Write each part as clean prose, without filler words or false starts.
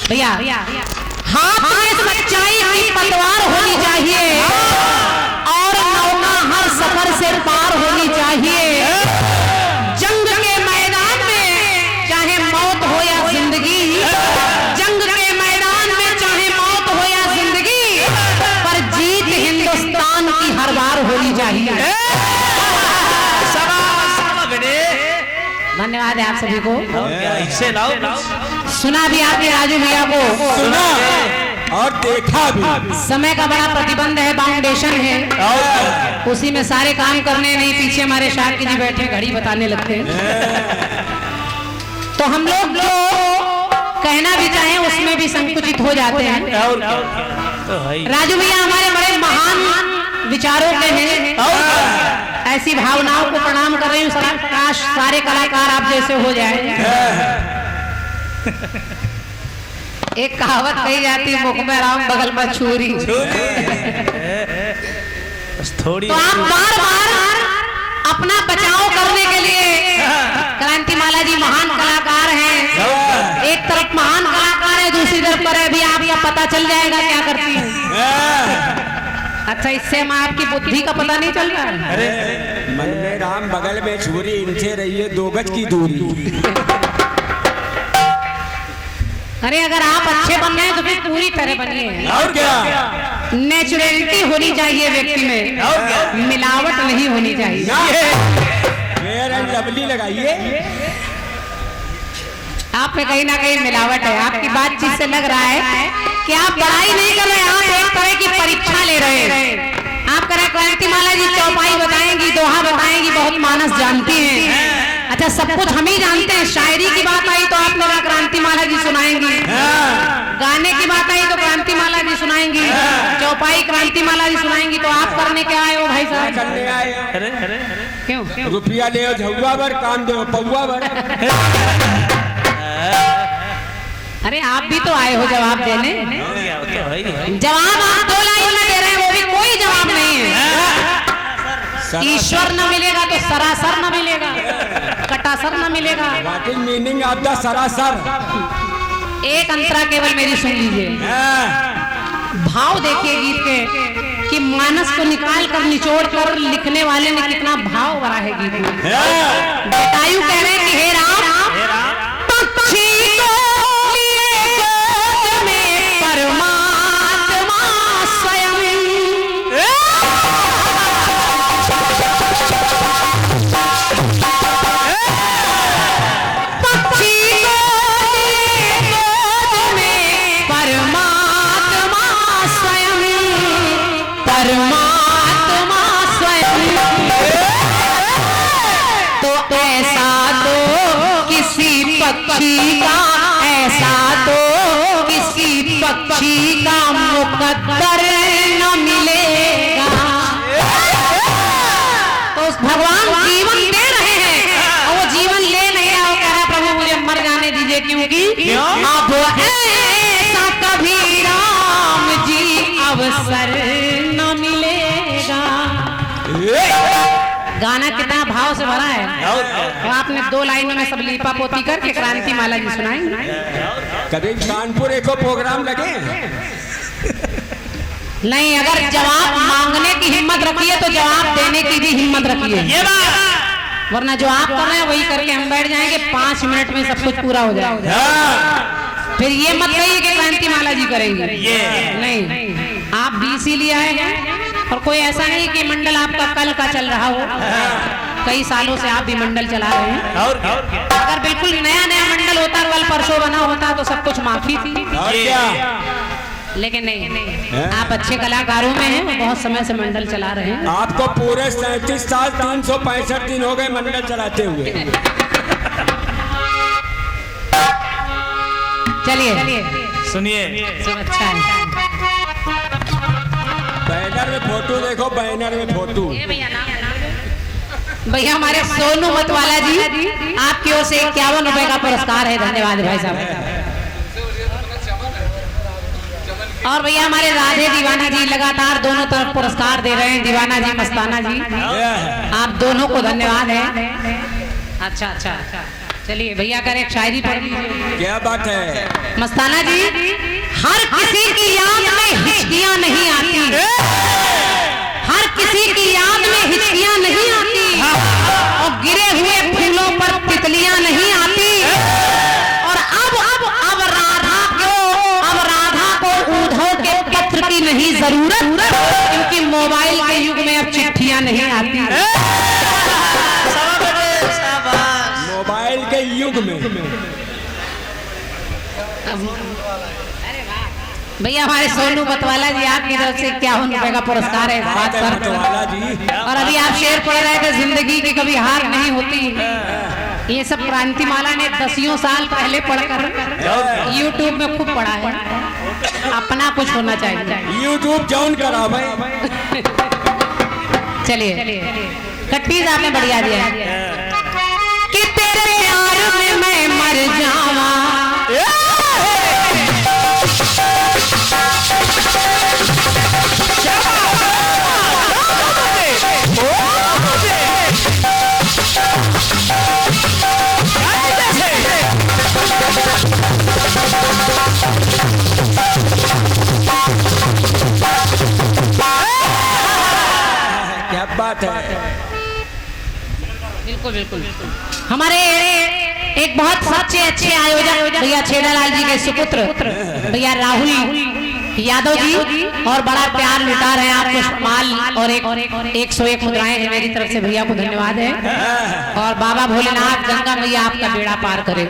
भैया हाथ में सच्चाई की पतवार होनी चाहिए और नौका हर सफर से पार होनी चाहिए। जंग के मैदान में चाहे मौत हो या जिंदगी, जंग के मैदान में चाहे मौत हो या जिंदगी, पर जीत हिंदुस्तान की हर बार होनी चाहिए। धन्यवाद है आप सभी को। सुना भी आपने राजू भैया को, सुना और देखा भी। समय का बड़ा प्रतिबंध है, बाउंडेशन है, उसी में सारे काम करने नहीं। पीछे हमारे शार्की जी बैठे घड़ी बताने लगते हैं, तो हम लोग जो कहना भी चाहें उसमें भी संकुचित हो जाते हैं। राजू भैया हमारे बड़े महान विचारों के हैं, ऐसी भावनाओं को प्रणाम कर रही हूँ। काश सारे कलाकार आप जैसे हो जाए। एक कहावत कही जाती है, मुख में राम बगल में छुरी। तो आप बार बार अपना बचाव करने के लिए, क्रांति माला जी महान कलाकार हैं, एक तरफ महान कलाकार है, दूसरी तरफ पर भी आपका पता चल जाएगा क्या करती है। अच्छा, इससे हम आपकी बुद्धि का पता नहीं चल रहा है। अरे मन में राम बगल में छुरी, इनसे रहिए 2 गज की दूरी। अरे अगर आप अच्छे बन गए तो फिर पूरी तरह बनिए। और क्या, नेचुरलिटी होनी चाहिए व्यक्ति में, मिलावट नहीं होनी चाहिए। फेयर एंड लवली लगाइए। आप में कहीं ना कहीं मिलावट है। आपकी बातचीत से लग रहा है कि आप पढ़ाई नहीं कर रहे, आप एक तरह की परीक्षा ले रहे हैं। आप कह रहे क्रांति माला जी चौपाई बताएंगी, दोहा बताएंगी, बहुत मानस जानती हैं। अच्छा, सब कुछ हम ही जानते हैं। शायरी की बात आई तो आपने कहा क्रांति माला जी सुनाएंगी, गाने की बात आई तो क्रांति माला जी सुनाएंगी, चौपाई क्रांति माला जी सुनाएंगी। तो आप करने क्या आए हो भाई साहब? करने आए। क्यों? रुपया ले झुआ बर, काम दे पौवा बर। अरे आप भी तो आए हो जवाब देने। जवाब आप 2 लाइन में दे रहे हैं, वो भी कोई जवाब नहीं है। ईश्वर न मिलेगा तो सरासर न मिलेगा, कटासर न मिलेगा। What is meaning of the सरासर? एक अंतरा केवल मेरी सुन लीजिए। भाव देखिए गीत के कि मानस को निकाल कर निचोड़ कर लिखने वाले ने कितना भाव भरा है गीत में। जटायु कह रहे हैं कि हे राम, पक्षी को लिए गोद में परमात्मा स्वयं, पक्षी को लिए गोद में परमात्मा स्वयं, परमात्मा स्वयं। तो ऐसा तो किसी पक्षी का, ऐसा तो किसी पक्षी का मुकद्दर न मिलेगा। तो उस भगवान जीवन दे रहे हैं और वो जीवन ले नहीं रहा। वो कह रहा प्रभु मुझे मर जाने दीजिए, क्योंकि अब ऐसा कभी राम जी अवसर न मिलेगा। गाना कितना भाव से भरा है। और आपने 2 लाइनों में सब लीपा पोती करके क्रांति माला जी सुनाएंगे। कभी कानपुर एको प्रोग्राम लगे नहीं, अगर जवाब मांगने की हिम्मत रखिए तो जवाब देने की भी हिम्मत रखिए, वरना जो आप कर रहे हैं वही करके हम बैठ जाएंगे। 5 मिनट में सब कुछ पूरा हो जाएगा। फिर ये मत कहिए कि क्रांति माला जी करेंगे, नहीं। आप BC लिए आए हैं और कोई ऐसा नहीं कि मंडल आपका कल का चल रहा हो, कई सालों से आप भी मंडल चला रहे हैं। अगर बिल्कुल नया नया मंडल होता, कल परसों बना होता तो सब कुछ माफी थी, लेकिन नहीं। आप अच्छे कलाकारों में हैं, बहुत समय से मंडल चला रहे हैं। आपको पूरे 37 साल 365 दिन हो गए मंडल चलाते हुए। चलिए सुनिए, सब अच्छा है। बैनर में फोटो देखो, बैनर में फोटो। भैया हमारे सोनू मतवाला जी, आपकी ओर से 51 रुपए का पुरस्कार है। धन्यवाद भाई साहब। और भैया हमारे राधे दीवाना जी लगातार दोनों तरफ पुरस्कार दे रहे हैं। दीवाना जी, मस्ताना जी, आप दोनों को धन्यवाद है। अच्छा। चलिए भैया कर एक शायरी पढ़ लीजिए। क्या बात है मस्ताना जी, हर किसी की याद में हिचकियां नहीं आती, हर किसी की याद में हिचकियां नहीं आती, और गिरे हुए फूलों पर तितलियां नहीं आती। और अब राधा को उद्धव के पत्र की नहीं जरूरत, क्योंकि मोबाइल के युग में अब चिट्ठियां नहीं आती। मोबाइल के युग में भैया हमारे सोनू बतवाला जी आपकी तरफ से 51 रुपए का पुरस्कार है इस बात पर। बतवाला जी, और अभी आप शेर पढ़ रहे थे, जिंदगी की कभी हार नहीं होती। ये सब क्रांतिमाला ने 10 साल पहले पढ़कर यूट्यूब में खूब पढ़ा है। अपना कुछ होना चाहिए। यूट्यूब जॉन करा भाई। चलिए कट्टीज आपने बढ़िया दिया कि तेरे प्यार में मैं मर जावा, क्या बात है। बिल्कुल बिल्कुल। हमारे एक बहुत सच्चे अच्छे आयोजक भैया छेदालाल जी के सुपुत्र भैया राहुल यादव जी, और बड़ा प्यार लुटा रहे हैं आपको माल और 101 मुद्राएं हैं मेरी तरफ से, भैया को धन्यवाद है। और बाबा भोलेनाथ गंगा मैया आपका बेड़ा पार करे।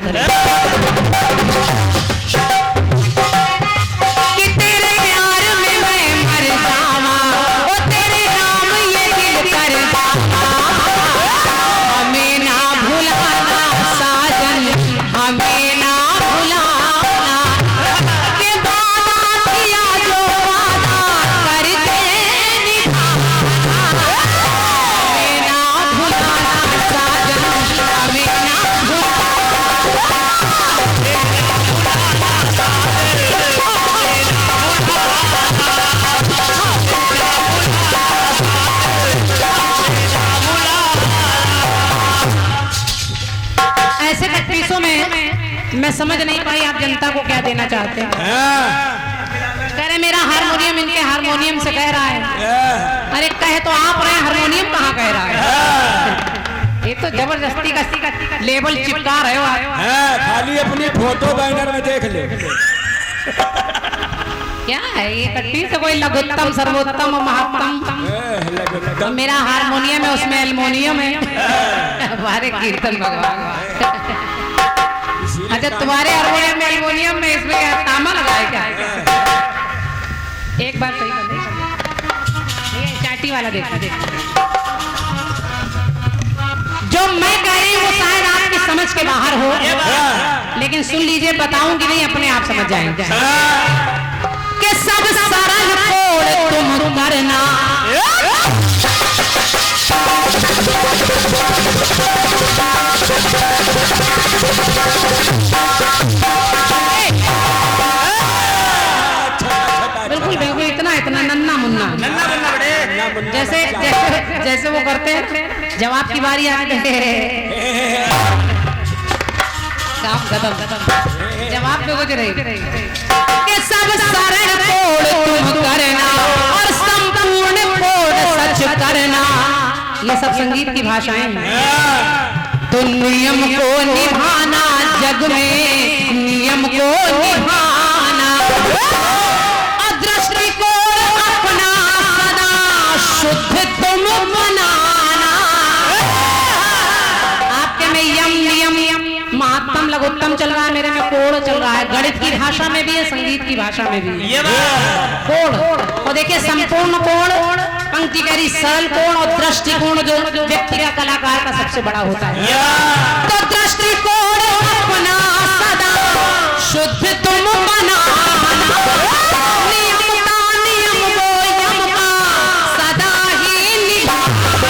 मैं समझ नहीं पाई आप जनता को क्या देना चाहते हैं। कह रहे मेरा हारमोनियम इनके हारमोनियम से कह रहा है। अरे कहे तो आप रहे, हारमोनियम कहाँ कह रहा है। ये तो जबरदस्ती का लेबल चिपका रहे हो आप। खाली अपनी फोटो बैनर में देख ले। क्या है ये कट्टी से कोई लघुत्तम सर्वोत्तम महत्तम। तो मेरा हारमोनियम है, उसमें एल्युमिनियम है। हमारे कीर्तन भगवान। अच्छा तुम्हारे हारमोनियम में एल्युमिनियम में, इसमें क्या तांबा लगा है क्या? एक बार सही कर दे, ये चाटी वाला देखो। जो मैं कह रही हूँ वो शायद आपकी समझ के बाहर हो, लेकिन सुन लीजिए, बताऊंगी नहीं, अपने आप समझ जाएंगे। कि सब सरल छोड़ तुम करना, बिल्कुल बिल्कुल, इतना नन्ना मुन्ना जैसे वो करते हैं। जवाब की बारी आती है, काम खत्म, जवाब पे कुछ रही। कि सब सरल छोड़ तुम करना और संपूर्ण छोड़ सच करना, ये सब संगीत की भाषाएं हैं। तो नियम को निभाना, जग में नियम को निभाना, और दृष्टिकोण अपना सदा शुद्ध तुम बनाना। आपके में यम नियम महत्तम लघुत्तम चल रहा है, मेरे में कोड़ चल रहा है। गणित की भाषा में भी है, संगीत की भाषा में भी कोड़। और देखिए संपूर्ण कोण, पंक्ति करी सरल कोण, और दृष्टिकोण जो व्यक्ति का कलाकार का सबसे बड़ा होता है। तो दृष्टिकोण अपना सदा शुद्ध तुम बनाना, नियम को यम का सदा ही निभाना,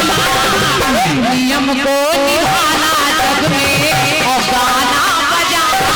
नियम को निभाना जग में और गाना बजाना।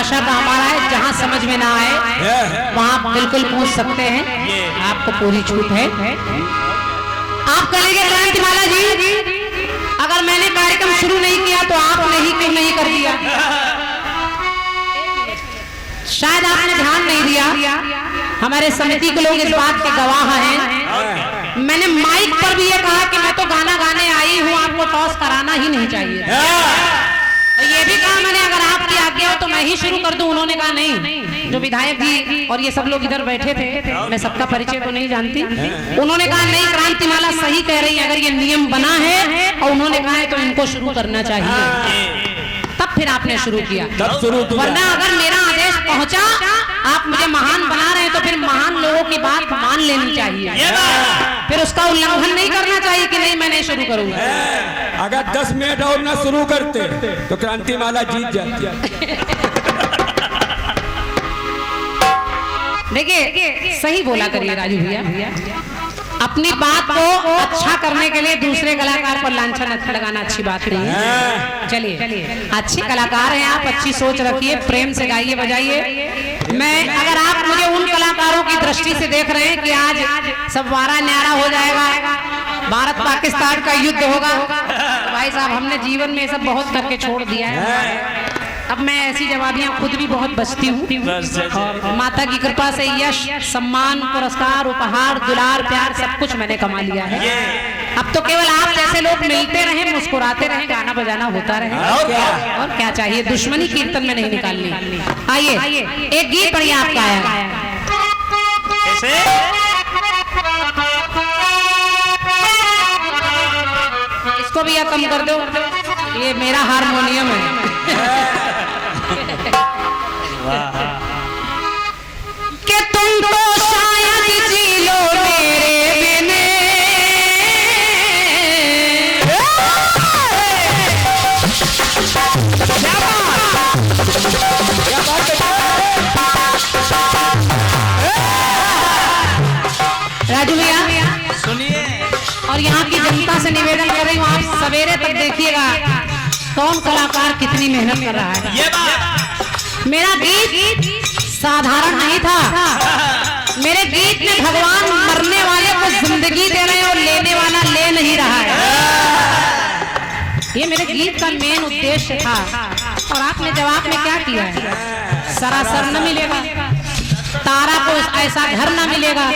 भाषा का हमारा है, जहाँ समझ में ना आए वहाँ बिल्कुल पूछ सकते हैं, आपको पूरी छूट है। आप कहेंगे क्रांतिमाला जी, अगर मैंने कार्यक्रम शुरू नहीं किया तो आपने ही क्यों नहीं कर दिया? शायद आपने ध्यान नहीं दिया, हमारे समिति के लोग इस बात के गवाह हैं। मैंने माइक पर भी ये कहा कि मैं तो गाना गाने आई हूँ, आपको टॉस कराना ही नहीं चाहिए। और ये भी कहा मैंने, अगर आपकी आज्ञा हो तो मैं ही शुरू कर दूं। उन्होंने कहा नहीं, जो विधायक जी और ये सब लोग इधर बैठे थे, मैं सबका परिचय तो नहीं जानती, उन्होंने कहा नहीं क्रांतिमाला सही कह रही है, अगर ये नियम बना है और उन्होंने कहा है तो इनको शुरू करना चाहिए। तब फिर आपने शुरू किया, वरना अगर मेरा आदेश पहुंचा, आप मुझे महान बना रहे हैं तो फिर महान लोगों की बात मान लेनी चाहिए, फिर उसका उल्लंघन नहीं करना चाहिए कि नहीं मैं नहीं शुरू करूंगा। अगर 10 मिनट और ना शुरू करते तो क्रांतिमाला जीत जाती। देखिए सही बोला करिए राजू भैया, अपनी बात को अच्छा करने के लिए दूसरे कलाकार पर लांछन लगाना अच्छी बात नहीं है। चलिए अच्छे कलाकार हैं आप, अच्छी सोच रखिए, प्रेम से गाइए बजाइए। मैं अगर आप मुझे उन कलाकारों की दृष्टि से देख रहे हैं कि आज सब वारा न्यारा हो जाएगा, भारत पाकिस्तान का युद्ध होगा, तो भाई साहब हमने जीवन में सब बहुत करके छोड़ दिया है। अब मैं ऐसी जवाबियां खुद भी बहुत बचती हूँ, और माता की कृपा से यश सम्मान पुरस्कार उपहार दुलार प्यार सब कुछ मैंने कमा लिया है। अब तो केवल आप जैसे लोग मिलते रहे, मुस्कुराते रहे, गाना बजाना होता रहे, और क्या चाहिए। दुश्मनी कीर्तन में नहीं निकालनी। आइए एक गीत पढ़िए आपका है, इसको भी कम कर दो, ये मेरा हारमोनियम है। कि तुम तो शायद जी लो मेरे बिने, राजू भैया सुनिए, और यहाँ की जनता से निवेदन कर रही हूँ, आप सवेरे तक देखिएगा कौन कलाकार कितनी मेहनत कर रहा है। ये बात मेरा गीत साधारण नहीं था, मेरे गीत में भगवान मरने वाले को जिंदगी दे रहे हैं और लेने वाला ले नहीं रहा है। ये मेरे गीत का मेन उद्देश्य था, और आपने जवाब में क्या किया है? सरासर न मिलेगा, तारा को ऐसा घर न मिलेगा।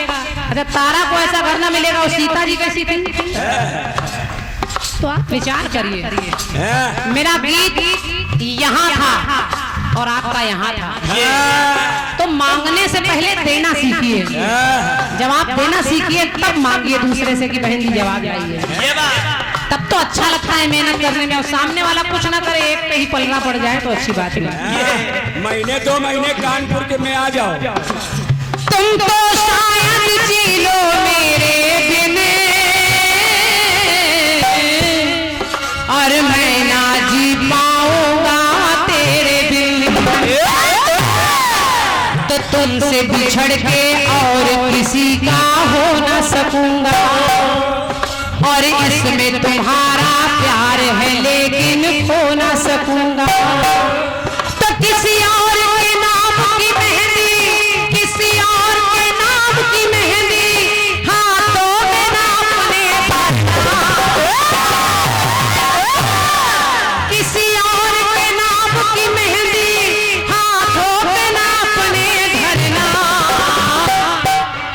अच्छा तारा को ऐसा घर न मिलेगा, और सीता जी कैसी थी? तो आप विचार करिए, मेरा गीत यहाँ था और आपका यहाँ था, तो मांगने से पहले देना सीखिए, जवाब देना सीखिए, तब मांगिए दूसरे से कि बहन जी जवाब आइए, तब तो अच्छा लगता है मेहनत करने में। और सामने वाला कुछ ना करे, एक पे ही पलना पड़ जाए तो अच्छी बात नहीं। महीने 2 महीने कानपुर के में आ जाओ। तुम तो शायद जी लो मेरे बिने, और मैं ना जी पाऊंगा तेरे बिन, तो तुमसे बिछड़ के और किसी का हो ना सकूंगा, और इसमें तुम्हारा प्यार है लेकिन खो ना सकूंगा। तो किसी और के नाम की मेहंदी, किसी और के नाम की मेहंदी हाथों में ना अपने भरना, किसी और के नाम की मेहंदी हाथों में ना अपने धरना,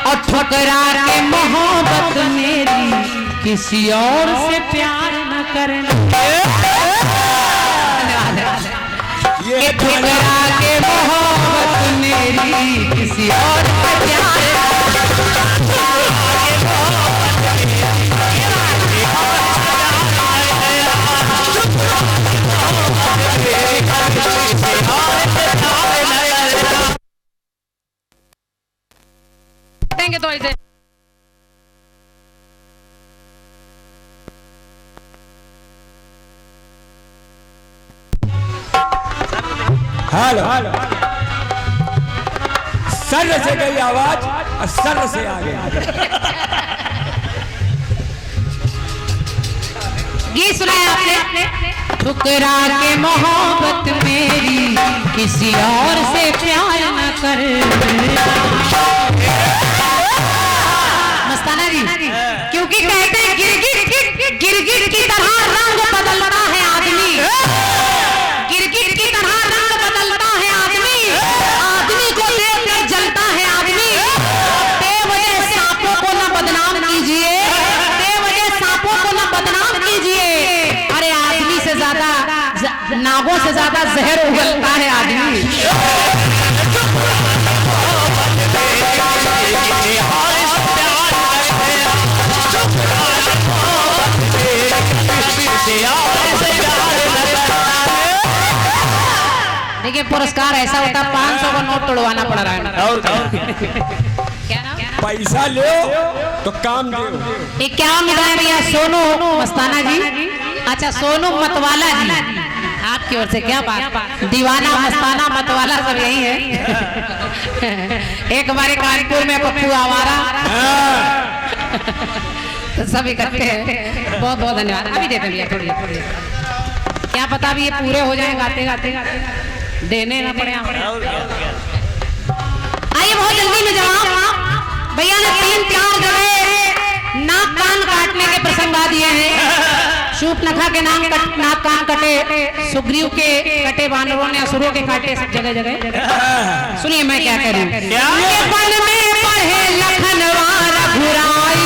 और ठुकरा के मोहब्बत मेरी किसी और से प्यार न करना। ये ठुकरा के मोहब्बत मेरी किसी और से प्यार देंगे तो ऐसे। हेलो, सर से गई आवाज और सर से आ गई। गीत सुनाया आपने, ठुकरा के मोहब्बत मेरी किसी और से प्यार न कर। मस्ताना जी, क्योंकि कहते हैं गिरगिट की तरह रंग बदलता है आदमी, गिरगिट की तरह रंग बदलता है आदमी, आदमी को देखकर जलता है आदमी। बेवजह सांपों को न बदनाम कीजिए, बेवजह सांपों को न बदनाम कीजिए। अरे आदमी से ज्यादा नागों से ज्यादा जहर उगलता है आदमी। देखिए पुरस्कार ऐसा होता है 500 का नोट तोड़वाना पड़ रहा है। और क्या नाम? पैसा लो तो काम दो। ये क्या मिला है भैया? सोनू मस्ताना जी। अच्छा सोनू मतवाला जी, आपकी ओर से क्या बात? दीवाना मस्ताना मतवाला सब यही है। एक बार कानपुर में पप्पू आवारा तो सब इकट्ठे हैं। बहुत बहुत धन्यवाद। अभी देते भैया थोड़ी, क्या पता अभी ये पूरे हो जाए गाते गाते देने ना पड़े। आइए बहुत जल्दी में जवाब भैया ने 3-4 जगह नाक कान काटने के प्रसंग आ दिए हैं। शूर्पणखा के नाक कान कटे, सुग्रीव के कटे वानरों ने, असुरों के काटे, सब जगह जगह। सुनिए मैं क्या कह रही हूँ। पल में पढ़े लखनवा रघुराई,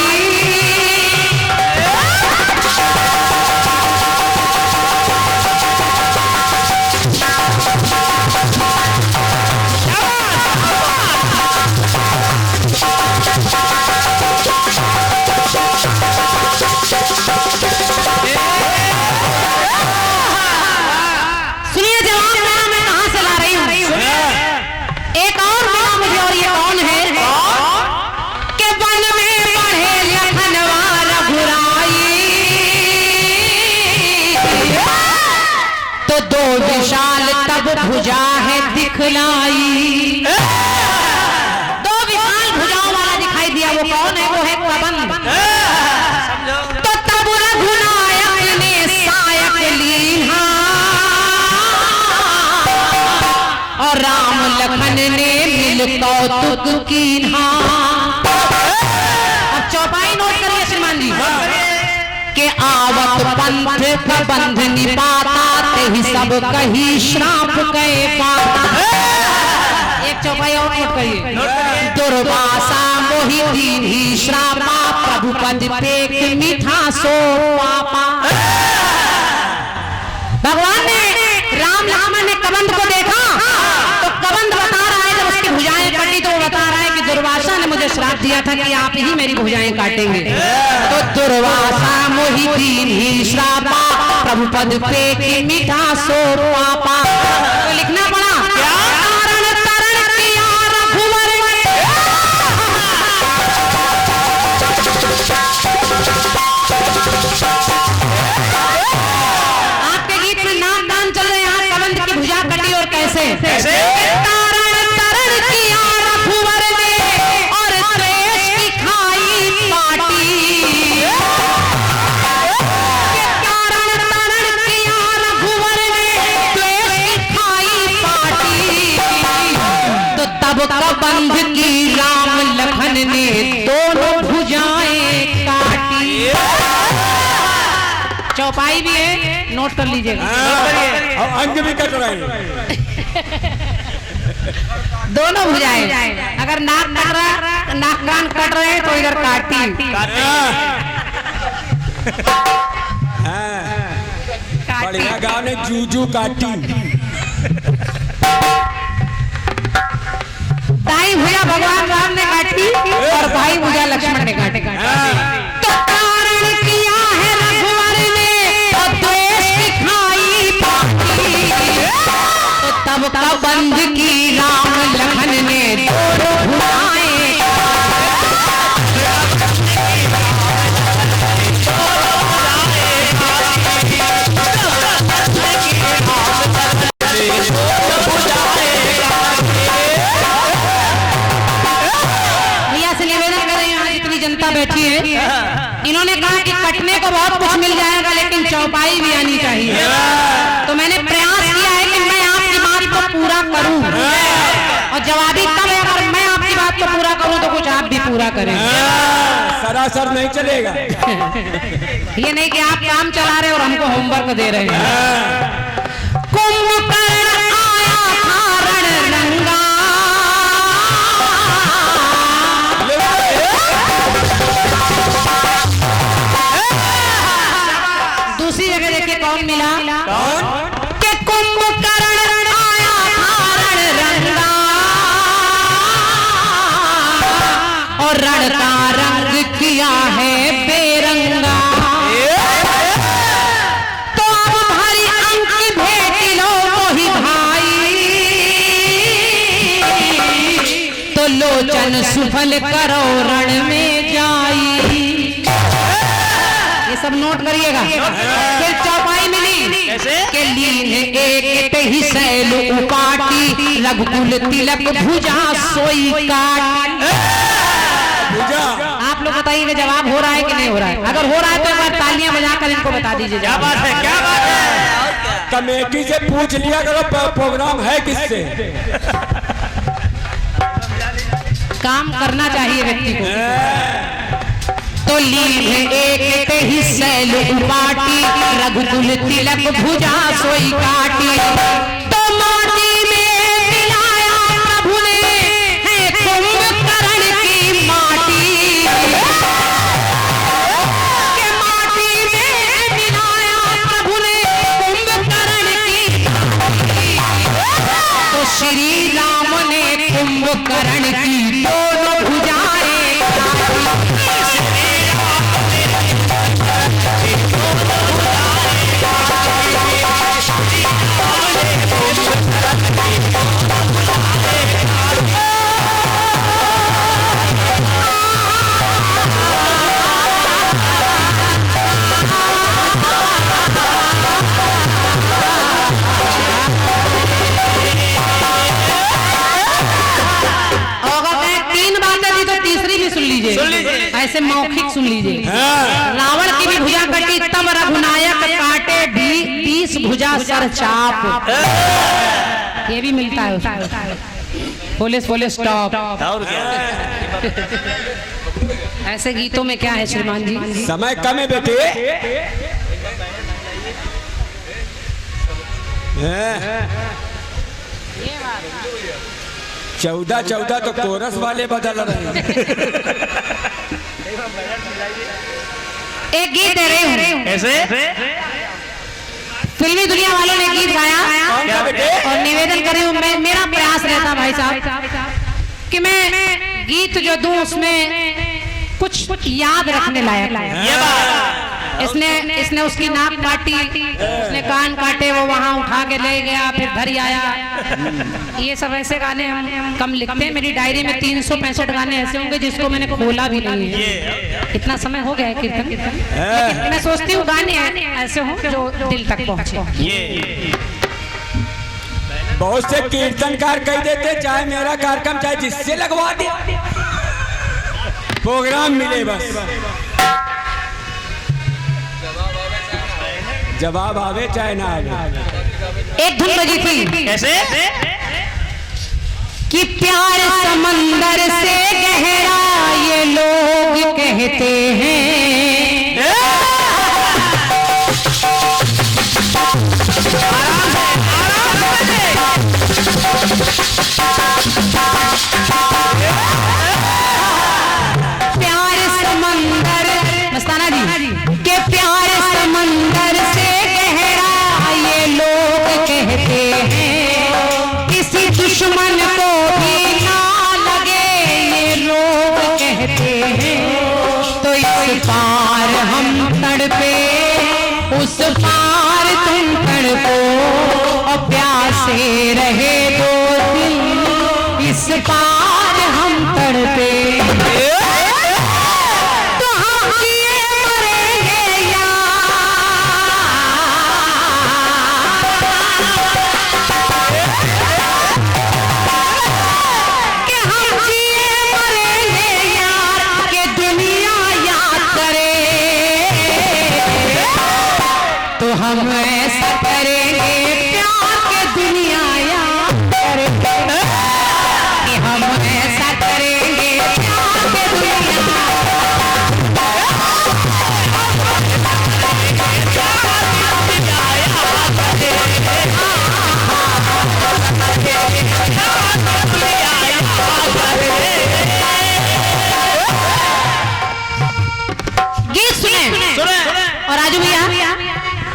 विशाल तब भुजा है दिखलाई। दो विशाल भुजाओं वाला दिखाई दिया, वो कौन है? वो है कबंध। तो तब रघुनायक ने सायक लीहा और राम लखन ने मिल कौतुक कीन्हा। अब चौपाई नोट करिए श्रीमान जी के आवत पंथ प्रबंध निपाता ही सब कही श्राप गए पाता। एक चौपाई और नोट करिए। दुर्वासा मोहि दीन ही श्रापा, प्रभु पद पे मीठा सो पापा। भगवान ने राम लक्ष्मण ने कबंध को देखा तो कबंध बता रहा है, जब उसकी भुजाएं कटी तो वो बता रहा है कि दुर्वासा ने मुझे श्राप दिया था कि आप ही मेरी भुजाएं काटेंगे। तो दुर्वासा मोहि दीन ही श्रापा, प्रभु पद पे मीठा सो पापा। तो लिखना पड़ा तारण तरण किया रघुवर ने, आपके गीत में नाम दान चल रहे हैं। कबंध की भुजा कटी और कैसे? तारण तरण किया रघुवर ने और देश की खाई पाटी। कबंध की राम लखन ने दोनों भुजाएं काटी। चौपाई भी है, नोट कर लीजिएगा। अंग भी कट रहे हैं। दोनों भुजाएं, अगर नाक कट रहा, नाक कान कट रहे हैं तो इधर काटी। बढ़िया गाँव ने जूजू काटी। दाई भुजा भगवान राम ने काटी और भाई भुजा लक्ष्मण ने काटे। तो कारण किया है रघुवर ने और द्वेष की खाई पाटी। तो तब कबंध की राम लखन ने दोनों भुजाएं। बैठी है इन्होंने कहा कि कटने को बहुत कुछ मिल जाएगा लेकिन चौपाई भी आनी चाहिए। तो मैंने प्रयास किया है कि मैं आपकी बात को पूरा करूं, और जवाबी तब है अगर मैं आपकी बात को पूरा करूं तो कुछ आप भी पूरा करें। सरासर नहीं चलेगा। ये नहीं कि आप काम चला रहे और हमको होमवर्क दे रहे हैं। कुंभकर्ण आया था रणरंगा, दूसरी जगह देखिए कौन मिला, कि कुंभकर्ण आया था रणरंगा, और रण का रंग किया है बेरंगा। तो अब भारी अंक की भेंट लो मोहि भाई, तो लोचन सुफल करो रण में जाई। ये सब नोट करिएगा। फिर चौपाई मिली के लीन एक ही सैल उपाटी, रघुकुल तिलक भुजा सोई काट। आप लोग बताइए कि जवाब हो रहा है कि नहीं हो रहा है। अगर हो रहा है तो एक बार तालियां बजाकर इनको बता दीजिए। क्या बात है, क्या बात है। कमेटी से पूछ लिया करो प्रोग्राम है किससे। काम करना चाहिए व्यक्ति को। तो लीन एक ही सैल उपाटी, रघुकुल तिलक भुजा सोई काटी। तो माटी में मिलाया प्रभु ने है कुंभकर्ण की माटी, के माटी में मिलाया प्रभु ने कुंभकर्ण की माटी। तो श्री राम ने कुंभकर्ण की दोनों भुजाएं काटी। ऐसे मौखिक सुन लीजिए। रावण की भी भुजा कटी तब रघुनायक काटे 30 भुजा सर चाप। ये भी मिलता है। Police stop. ऐसे गीतों में क्या है श्रीमान जी? समय कम है बेटे। 14 तो कोरस वाले बदल रहे हैं। एक गीत दे रही हूँ। ऐसे फिल्मी दुनिया वालों ने गीत गाया और निवेदन कर रही हूँ। मैं, मेरा प्रयास रहता भाई साहब कि मैं गीत जो दूं उसमें कुछ याद रखने लायक। इसने उसकी नाक काटी, उसने कान काटे, वो वहां उठा के ले गया, फिर घर आया। ये सब ऐसे गाने हम कम लिखते हैं। मेरी डायरी में 365 गाने ऐसे होंगे जिसको मैंने खोला भी नहीं है। इतना समय हो गया है कीर्तन, लेकिन मैं सोचती हूँ गाने ऐसे हों जो दिल तक पहुँचे। बहुत से कीर्तनकार कह देते चाहे मेरा कार्यक्रम चाहे जिससे लगवा दे, प्रोग्राम मिले बस। जवाब आवे चाहे ना आवे। एक धुन बजी थी कैसे कि प्यार समंदर से गहरा ये लोग कहते हैं। प्यार समंदर, मस्ताना जी, के प्यार समंदर से गहरा ये लोग कहते हैं। किसी दुश्मन को भी ना लगे ये लोग कहते हैं। तो इस पार हम तड़पे, उस पार तुम तड़पो, और प्यासे रहे दो दिल, इस पार हम तड़पे। हम ऐसा करेंगे प्यार के दुनिया याद करेंगे कि हम ऐसा करेंगे प्यार के दुनिया गीत सुने। और राजू भैया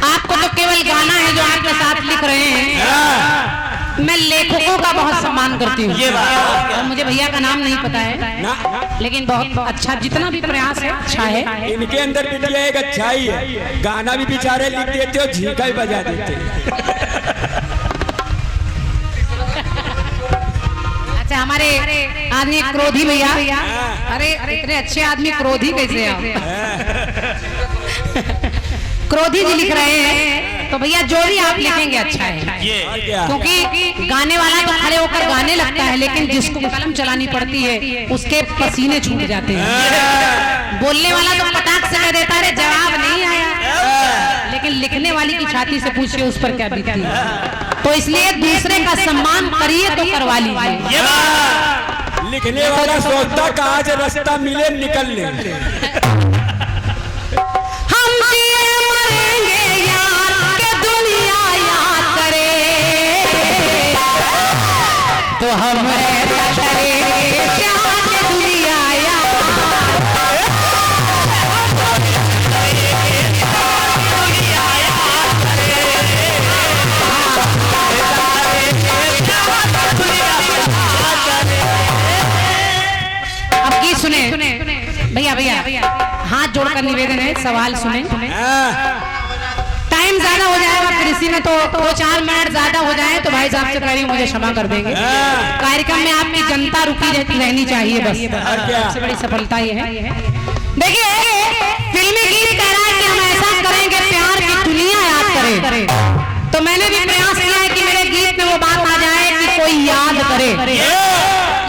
आपको तो केवल गाना है जो आपके साथ लिख रहे हैं। मैं लेखकों का बहुत सम्मान करती हूँ और मुझे भैया का नाम नहीं पता है, लेकिन बहुत अच्छा जितना भी प्रयास है अच्छा है। इनके अंदर बिटिया एक अच्छाई है, गाना भी बेचारे लिख देते और झींका भी बजा देते। अच्छा हमारे आदमी क्रोधी भैया, अरे इतने अच्छे आदमी क्रोधी कैसे आप? क्रोधी जी लिख रहे हैं तो भैया जो भी आप लिखेंगे अच्छा है, क्योंकि गाने वाला तो खड़े होकर गाने लगता है, लेकिन जिसको कलम चलानी पड़ती है उसके पसीने छूट जाते हैं। बोलने वाला तो पटाख से कह देता है जवाब नहीं आया, लेकिन लिखने वाली की छाती से पूछिए उस पर क्या बीती है। तो इसलिए दूसरे का सम्मान करिए तो करवा लीजिए। लिखने वाला सोचता कि आज रास्ता मिले निकल ले। हम जिए मरेंगे यार के दुनिया याद करे, तो हम ऐसा करेंगे प्यार के दुनिया याद। अब गीत सुने भैया हाथ जोड़कर निवेदन है, सवाल सुने। टाइम ज्यादा हो जाएगा कृषि में, तो 2-4 मिनट ज्यादा हो जाए तो भाई साहब से कह रही हूँ मुझे क्षमा कर देंगे। कार्यक्रम में आपकी जनता रुकी रहनी चाहिए, बस सबसे बड़ी सफलता ये है। देखिए फिल्मी गीत कह रहा है कि हम ऐसा करेंगे प्यार की दुनिया याद करे, तो मैंने भी प्रयास किया है कि मेरे गीत में वो बात आ जाए कि कोई याद करे,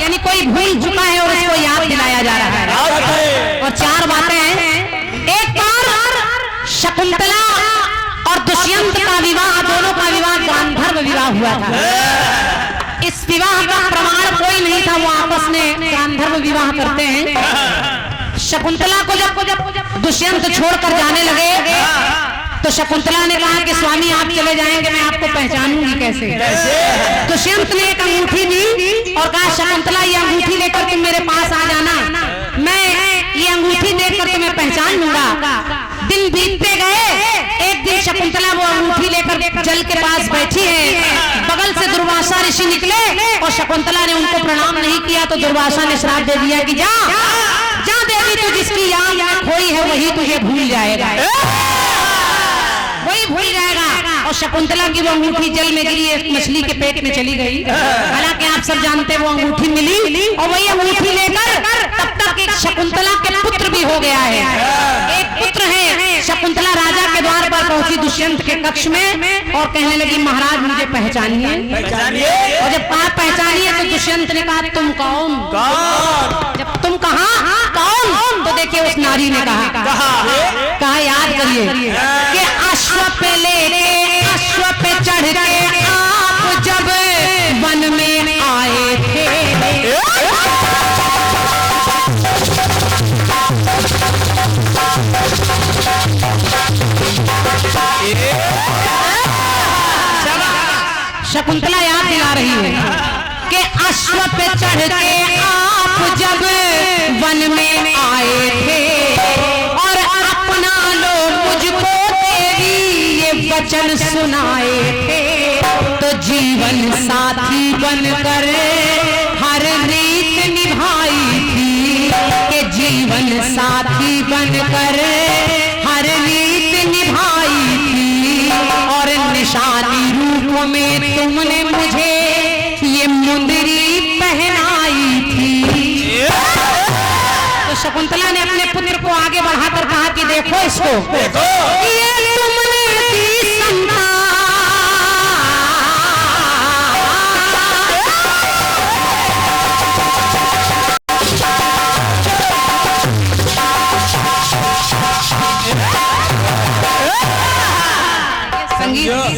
यानी कोई भूल चुका है और उसको याद दिलाया जा रहा है। और 4 बातें हैं। एक बार शकुंतला और दुष्यंत का विवाह, दोनों का विवाह गांधर्व विवाह हुआ था। इस विवाह का प्रमाण कोई नहीं था, वो आपस में गांधर्व विवाह करते हैं। शकुंतला को जब दुष्यंत छोड़कर जाने लगे तो शकुंतला ने कहा कि स्वामी आप चले जाएंगे, मैं आपको पहचानूंगी कैसे? दुष्यंत ने एक अंगूठी दी और कहा शकुंतला ये अंगूठी लेकर तुम मेरे पास आ जाना, मैं ये अंगूठी देखकर तुम्हें पहचान लूंगा। दिन बीतते गए, एक दिन शकुंतला वो अंगूठी लेकर जल के पास बैठी है, बगल से दुर्वासा ऋषि निकले और शकुंतला ने उनको प्रणाम नहीं किया तो दुर्वासा ने श्राप दे दिया कि जा देवी, तू जिसकी याद में खोई है वही तुझे भूल जाएगा, वही भूल जाएगा। और शकुंतला की वो अंगूठी जल में गिरी, एक मछली के पेट में चली गई। हालांकि आप सब जानते हैं वो अंगूठी मिली और वही अंगूठी लेकर तब तक एक शकुंतला के पुत्र भी हो गया है। एक पुत्र है, शकुंतला राजा के द्वार पर पहुंची दुष्यंत के कक्ष में और कहने लगी महाराज मुझे पहचानिए। और जब पहचानिए तो दुष्यंत ने कहा तुम कौन? जब तुम कहा कौन, तो देखिए उस नारी ने कहा याद करिए कि अश्व पे लेके अश्व पे चढ़ के आप जब वन में आए थे, शकुंतला याद दिला रही है कि अश्व पे चढ़ के आप जब वन में आए थे और अपना लो मुझको तेरी ये वचन सुनाए थे, तो जीवन साथी बनकर हर रीत निभाई थी, कि जीवन साथी बनकर हर रीत निभाई थी और निशानी रूप में तुमने मुझे ये मुंदरी पहनाई थी। तो शकुंतला ने अपने पुत्र को आगे बढ़ाकर कहा कि देखो इसको, ये तुमने दी संतान,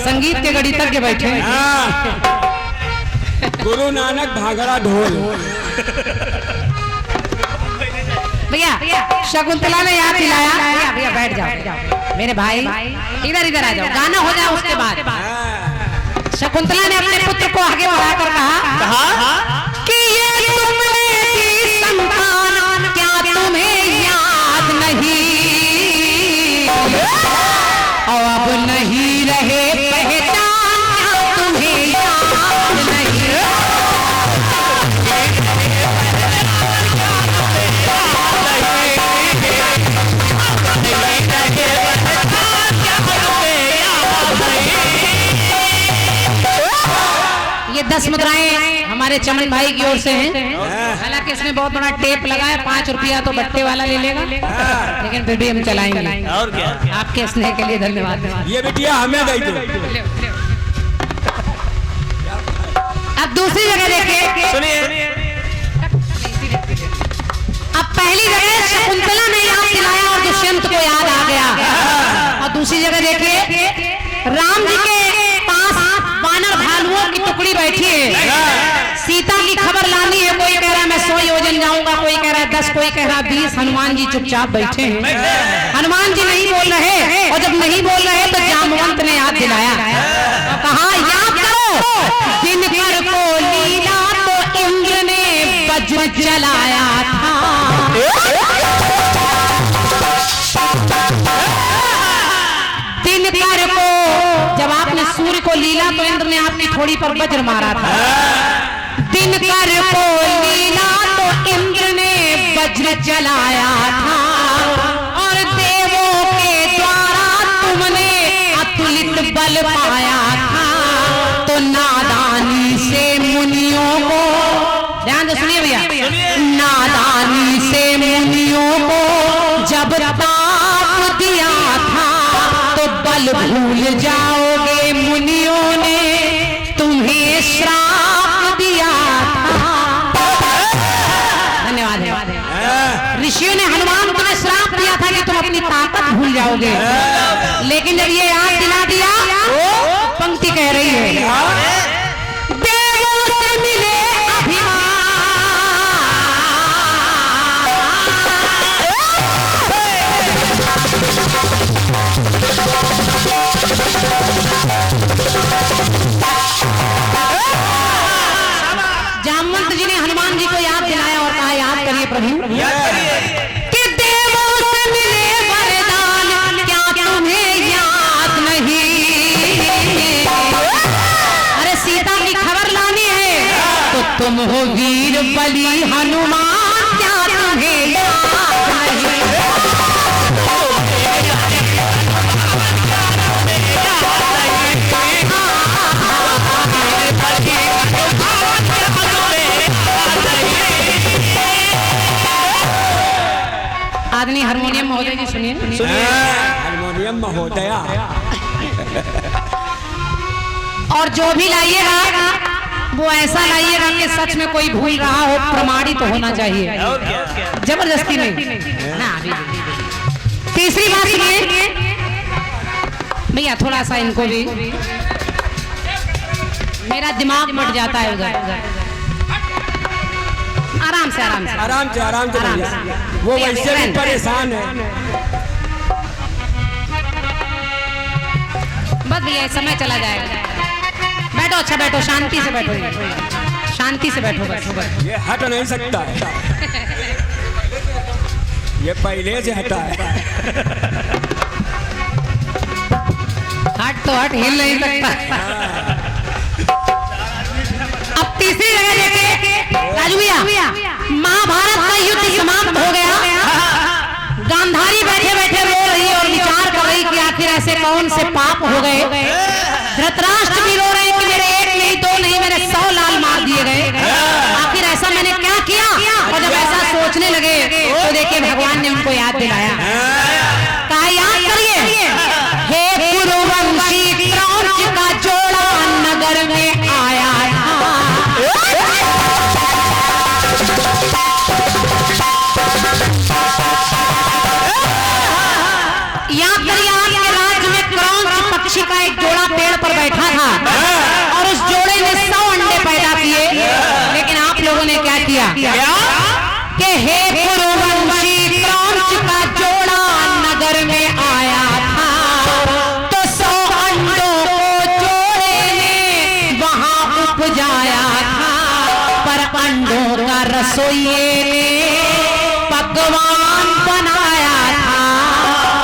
संगीत के गणितज्ञ बैठे हैं। गुरु नानक भागड़ा ढोल। भैया शकुंतला ने याद दिलाया। भैया भैया बैठ जाओ मेरे भाई, इधर इधर आ जाओ, गाना हो जाए उसके बाद। शकुंतला ने अपने पुत्र को आगे बढ़ाकर कहा कि ये तुमने दी संतान, क्या तुम्हें याद नहीं, और अब नहीं रहे पहचान, क्या तुम्हें याद नहीं। ये 10 मुद्राएं हमारे चमन भाई की ओर से हैं। हालांकि इसमें बहुत बड़ा टेप लगा है, 5 रुपया तो बट्टे वाला ले लेगा, लेकिन फिर भी हम चलाएंगे। और क्या? आपके स्नेह के लिए धन्यवाद। ये बिटिया हमें दे दो। अब दूसरी जगह देखिए, सुनिए। अब पहली जगह शकुंतला ने याद दिलाया और दुष्यंत को याद आ गया। और दूसरी जगह देखिए, राम जी के पास वानर भालुओं की टुकड़ी बैठी है, सीता की खबर लानी है। कोई कह रहा है मैं 100 योजन जाऊंगा, कोई कह रहा है 10, कोई कह रहा है 20। हनुमान जी चुपचाप बैठे हैं। हनुमान जी नहीं बोल रहे, और जब नहीं बोल रहे तो जामवंत ने याद दिलाया और कहा याद करो, दिनकर को लीला तो इंद्र ने वज्र चलाया था। दिनकर को, जब आपने सूर्य को लीला तो इंद्र ने आपकी थोड़ी पर वज्र मारा था। दिनकर को लीला तो इंद्र ने वज्र चलाया था, और देवों के द्वारा तुमने अतुलित बल पाया था। तो नादानी से मुनियों को, ध्यान से सुनिए भैया, नादानी से मुनियों को जब ताप दिया था, तो बल भूल जाओगे मुनियों ने तुम्हें श्राप दिया था। धन्यवाद। ऋषियों ने हनुमान तुम्हें श्राप दिया था कि तुम अपनी ताकत भूल जाओगे, लेकिन जब ये याद दिला दिया, पंक्ति कह रही है देवों से मिले अभिमान, जामवंत जी ने हनुमान जी को याद दिलाया और कहा याद करिए प्रभु कि देवों से मिले वरदान, क्या तुम्हें याद नहीं। अरे सीता की खबर लानी है तो तुम हो वीर बली हनुमान, क्या तुम्हें याद नहीं। आदमी हारमोनियम महोदय जी सुनिए। हारमोनियम महोदया। और जो भी लाइएगा वो ऐसा लाइएगा कि सच में कोई भूल रहा हो, प्रमाणित तो होना चाहिए, जबरदस्ती नहीं ना। तीसरी बात सुनिए भैया, थोड़ा सा इनको भी, मेरा दिमाग मट जाता है उधर। आराम से आराम से आराम से आराम से भैया, वो वैसे भी परेशान है। बस भैया समय चला जाएगा। बैठो, अच्छा बैठो, शांति से बैठो, शांति से बैठो बस। ये हट नहीं सकता है, ये पहले से हटा है। हट तो हट, हिल नहीं सकता। अब तीसरी जगह देखिए राजू भैया, महाभारत का युद्ध समाप्त हो गया। गांधारी बैठे बैठे रो रही और विचार कर रही कि आखिर ऐसे कौन से पाप हो गए। धृतराष्ट्र भी रो रहे कि मेरे एक नहीं, दो नहीं, मेरे 100 लाल मार दिए गए। आखिर ऐसा मैंने क्या किया। और जब ऐसा सोचने लगे तो देखिए भगवान ने उनको याद दिलाया। कहा याद करिए, हे कुरुवंशी क्रौंच का जोड़ा नगर में आया था। याद करिए, आपके राज्य में क्रौंच पक्षी का एक जोड़ा पेड़ पर रसोइये ने पकवान बनाया था,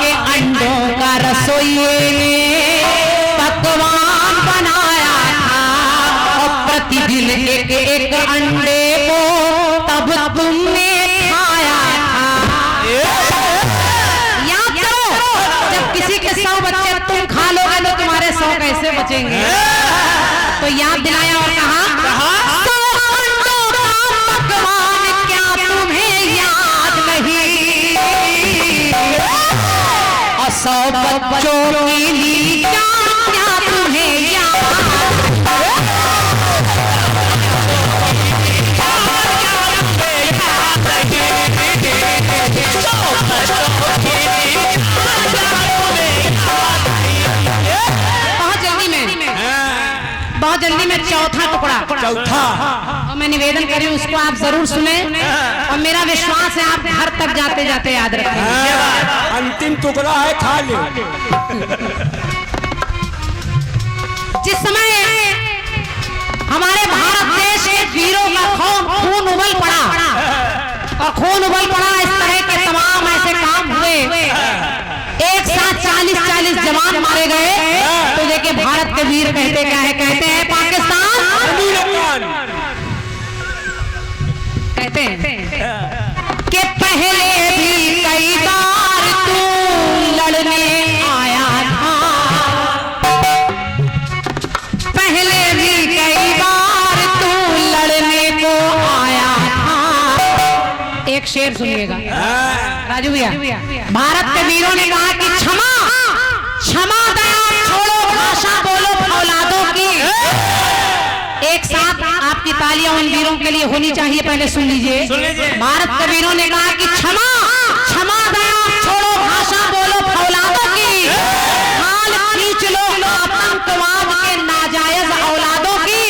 कि अंडों का रसोइये ने पकवान बनाया था, और प्रतिदिन एक एक अंडे को तब तुमने खाया था। याद करो, जब किसी के 100 बच्चे तुम खा लोगे तो तुम्हारे 100 कैसे बचेंगे? तो याद दिलाया और कहा 100 अंडों का पकवान क्या तुम्हें याद नहीं, और 100 बच्चों की ली जान क्या तुम्हें याद। बहुत जल्दी में चौथा टुकड़ा, और मैं निवेदन करी उसको आप जरूर सुने, और मेरा विश्वास है आप घर तक जाते जाते याद रखेंगे। अंतिम टुकड़ा है, खा ले। जिस समय हमारे भारत देश के वीरों का खून उबल पड़ा, और खून उबल पड़ा, इस तरह के तमाम ऐसे काम हुए, एक साथ 40-40 जवान मारे गए, तो देखिए भारत के वीर कहते क्या है? कहते हैं पाकिस्तान, कहते हैं कि पहले भी कई बार तू लड़ने आया था, पहले भी कई बार तू लड़ने को आया था। एक शेर सुनिएगा राजू भैया, भारत के वीरों ने कहा कि क्षमा क्षमा दया छोड़ो, भाषा बोलो औलादों की। एक साथ आपकी तालियां उन वीरों के लिए होनी चाहिए, पहले सुन लीजिए। भारत के वीरों ने कहा कि क्षमा क्षमा दया छोड़ो, भाषा बोलो औलादों की, हाल खींच लो आतंकवाद के नाजायज औलादों की।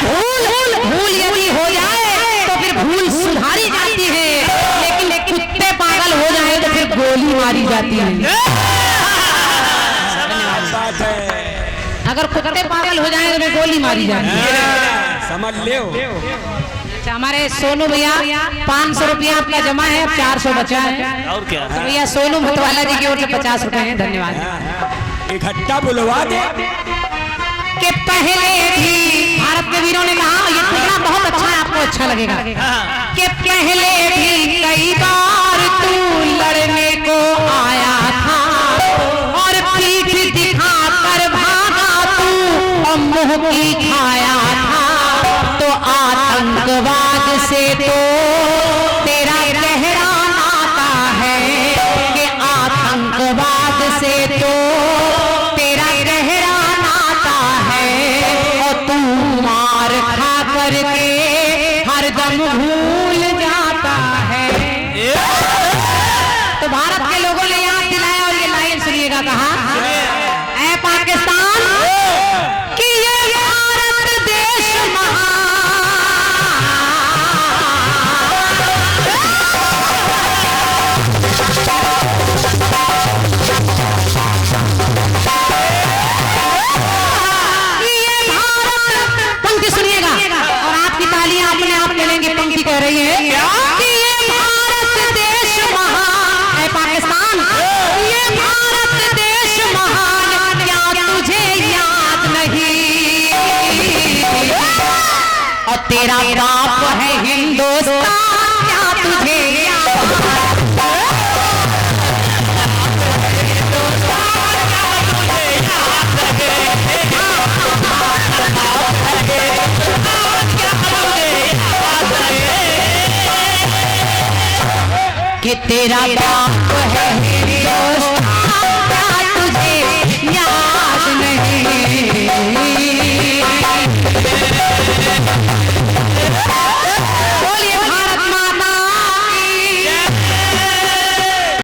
भूल भूल यदि हो जाए तो फिर भूल सुधारी जाती है, लेकिन कुत्ते पागल हो जाए तो फिर गोली मारी जाती है। अगर कुत्ते पागल हो जाए तो फिर गोली मारी जाती है, समझ ले। अच्छा, हमारे सोनू भैया 500 रुपया आपका जमा है, अब 400 बचा है, और क्या? तो भैया सोनू मतवाला जी की ओर से 50 रुपए हैं, धन्यवाद। इकट्ठा बुलवा दे। कि पहले भी भारत के वीरों ने कहा, ये टुकड़ा बहुत अच्छा है, आपको अच्छा लगेगा, कि पहले भी कई बार तू लड़ने को आया था, और पीठ दिखा कर भागा तू, और मुंह की खाया था, तो आतंकवाद से तो तेरा गहरा नाता है, कि आतंकवाद से तो तेरा गहरा नाता है, और तू मार खा करके हरदम भूल जाता है। तो भारत के लोगों ने याद दिलाया, और ये लाइन सुनिएगा, कहा ऐ पाकिस्तान कि ये भारत देश पंक्ति सुनिएगा, और आपकी तालियां अपने आप मिलेंगी। पंक्ति कह रही है कि ये भारत देश महान है, पाकिस्तान ये भारत देश महान, क्या तुझे याद नहीं, और तेरा बाप है हिंदुस्तान, क्या तुझे याद। कि तेरा बाप है हिंदुस्तान,